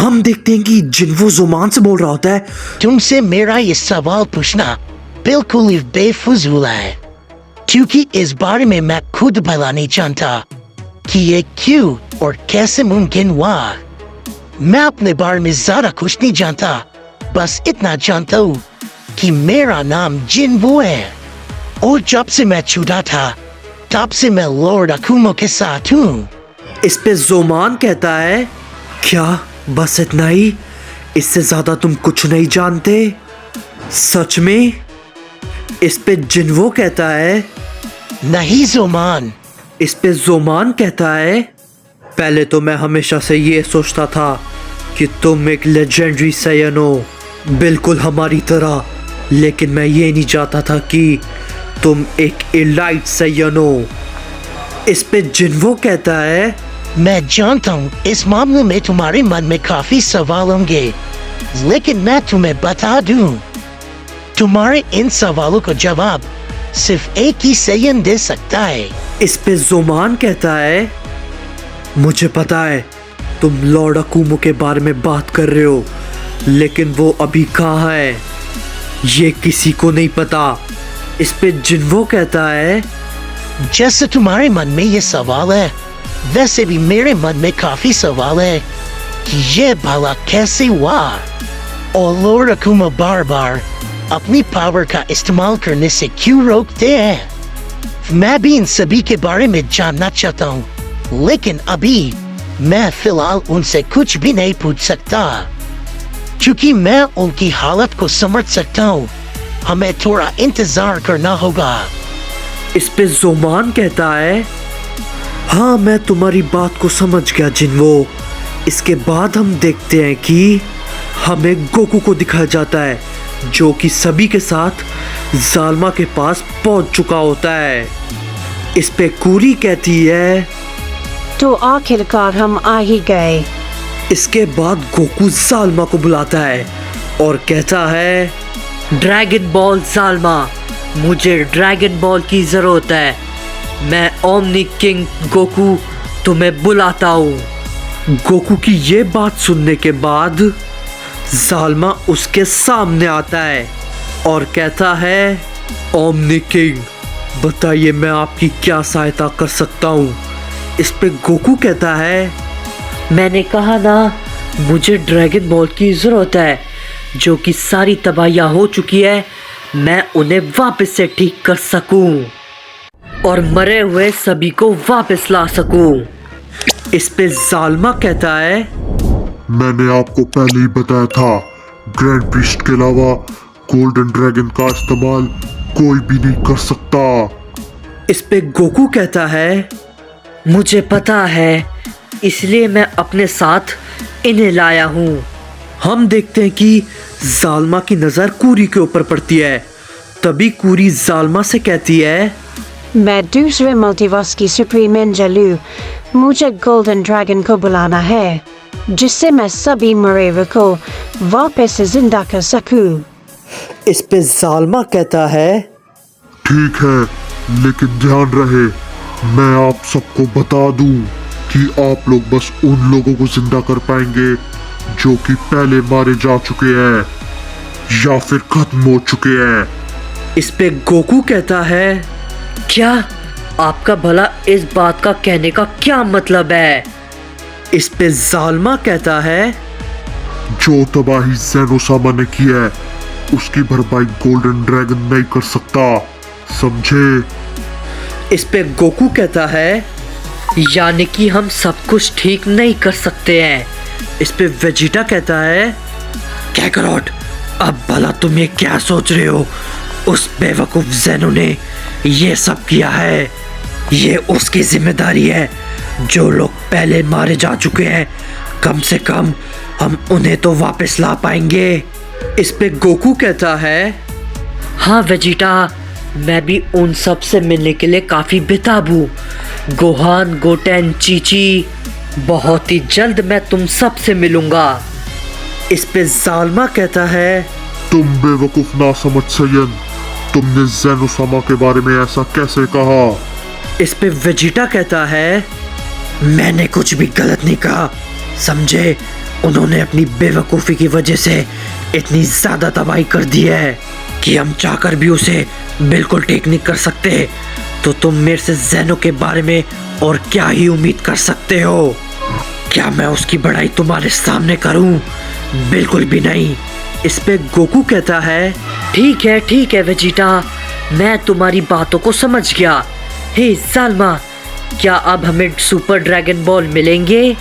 हम देखते हैं कि जिन्वो ज़ुमान से बोल रहा होता है। तुमसे मेरा ये सवाल पूछना बिल्कुल ही बेफजूल है, क्योंकि इस बारे में मैं खुद भला नहीं जानता कि ये क्यों और कैसे मुमकिन हुआ। मैं अपने बारे में ज्यादा कुछ नहीं जानता, बस इतना जानता हूँ कि मेरा नाम जिन्वो है और जब से मैं छोटा था तब से मैं लॉर्ड अकुमो के साथ हूँ। इस पे ज़ुमान कहता है, क्या बस इतना ही? इससे ज्यादा तुम कुछ नहीं जानते? सच में? इस पे जिन्वो कहता है, नहीं ज़ुमान। इस पे ज़ुमान कहता है, पहले तो मैं हमेशा से ये सोचता था कि तुम एक लेजेंडरी साइयन हो, बिल्कुल हमारी तरह, लेकिन मैं ये नहीं चाहता था कि तुम एक एलाइट साइयन हो। इस पे जिन्वो कहता है, मैं जानता हूँ इस मामले में तुम्हारे मन में काफी सवाल होंगे, लेकिन मैं तुम्हें बता दूं, तुम्हारे इन सवालों का जवाब सिर्फ एक ही साइयन दे सकता है। इस पे ज़ुमान कहता है, मुझे पता है तुम लॉर्ड अकुमो के बारे में बात कर रहे हो, लेकिन वो अभी कहाँ है ये किसी को नहीं पता। इस पे जिन्वो कहता है, जैसे तुम्हारे मन में ये सवाल है, वैसे भी मेरे मन में काफी सवाल है कि ये भला कैसे हुआ और लॉर्ड अकुमो बार बार अपनी पावर का इस्तेमाल करने से क्यों रोकते हैं। मैं भी इन सभी के बारे में जानना चाहता हूँ, लेकिन अभी मैं फिलहाल उनसे कुछ भी नहीं पूछ सकता, क्योंकि मैं उनकी हालत को समझ सकता हूँ। हमें थोड़ा इंतजार करना होगा। इस पे ज़ुमान कहता है, हाँ मैं तुम्हारी बात को समझ गया जिन्वो। इसके बाद हम देखते हैं कि हमें गोकू को दिखाया जाता है, जो कि सभी के साथ ज़ाल्मा के पास पहुंच चुका होता है। इस पे कूरी कहती है, तो आखिरकार हम आ ही गए। इसके बाद गोकू ज़ाल्मा को बुलाता है और कहता है, ड्रैगन बॉल ज़ाल्मा, मुझे ड्रैगन बॉल की ज़रूरत है। मैं ओमनी किंग गोकू तुम्हें बुलाता हूँ। गोकू की ये बात सुनने के बाद ज़ाल्मा उसके सामने आता है और कहता है, ओमनी किंग बताइए मैं आपकी क्या सहायता कर सकता हूँ। इस पे गोकू कहता है, मैंने कहा ना मुझे ड्रैगन बॉल की ज़रूरत है, जो कि सारी तबाहियाँ हो चुकी है, मैं उन्हें वापस से ठीक कर सकूं और मरे हुए सभी को वापस ला सकूं। इस पे ज़ाल्मा कहता है, मैंने आपको पहले ही बताया था, ग्रैंड प्रीस्ट के अलावा गोल्डन ड्रैगन का इस्तेमाल कोई भी नहीं कर सकता। इस पे गोकू कहता है, मुझे पता है, इसलिए मैं अपने साथ इन्हें लाया हूँ। हम देखते हैं कि ज़ाल्मा की नज़र कूरी के ऊपर पड़ती है। तभी कूरी ज़ाल्मा से कहती है, मैं दूसरे मल्टीवर्स की सुप्रीम एंजलू, मुझे गोल्डन ड्रैगन को बुलाना है, जिससे मैं सभी मरे हुए को वापस जिंदा कर सकूं। इस पे ज़ाल्मा कहता है, ठीक है, लेकिन ध्यान रहे मैं आप सबको बता दूं कि आप लोग बस उन लोगों को जिंदा कर पाएंगे जो कि पहले मारे जा चुके हैं या फिर खत्म हो चुके हैं। इस पे गोकू कहता है, क्या आपका भला इस बात का कहने का क्या मतलब है? इस पे ज़ाल्मा कहता है, जो तबाही ज़ेनोसामा ने की है उसकी भरपाई गोल्डन ड्रैगन नहीं कर सकता, समझे? इस पे गोकू कहता है, यानी कि हम सब कुछ ठीक नहीं कर सकते हैं। इस पे वेजिटा कहता है, कैकरॉट अब भला तुम ये क्या सोच रहे हो? उस बेवकूफ ज़ेनो ने ये सब किया है, ये उसकी जिम्मेदारी है। जो लोग पहले मारे जा चुके हैं, कम से कम हम उन्हें तो वापस ला पाएंगे। इस पे गोकू कहता है, हाँ वेजिटा, मैं भी उन सब से मिलने के लिए काफ़ी बेताब हूँ। गोहान, गोटेन, चीची, बहुत ही जल्द मैं तुम सब से मिलूंगा। इस पे ज़ाल्मा कहता है, तुम बेवकूफ ना समझ सयन, तुमने ज़ेनोसामा के बारे में ऐसा कैसे कहा? इस पे वेजिटा कहता है, मैंने कुछ भी गलत नहीं कहा, समझे? उन्होंने अपनी बेवकूफ़ी की वजह से इतनी ज़्यादा तबाही कर दी है कि हम चाहकर भी उसे बिल्कुल ठीक नहीं कर सकते। तो तुम मेरे से ज़ेनो के बारे में और क्या ही उम्मीद कर सकते हो? क्या मैं उसकी बड़ाई तुम्हारे सामने करूं? बिल्कुल भी नहीं। इस पे गोकू कहता है, ठीक है वेजिटा, मैं तुम्हारी बातों को समझ गया। हे साल्मा, क्या अब हमें सुपर ड्रैगन बॉल मिलेंगे?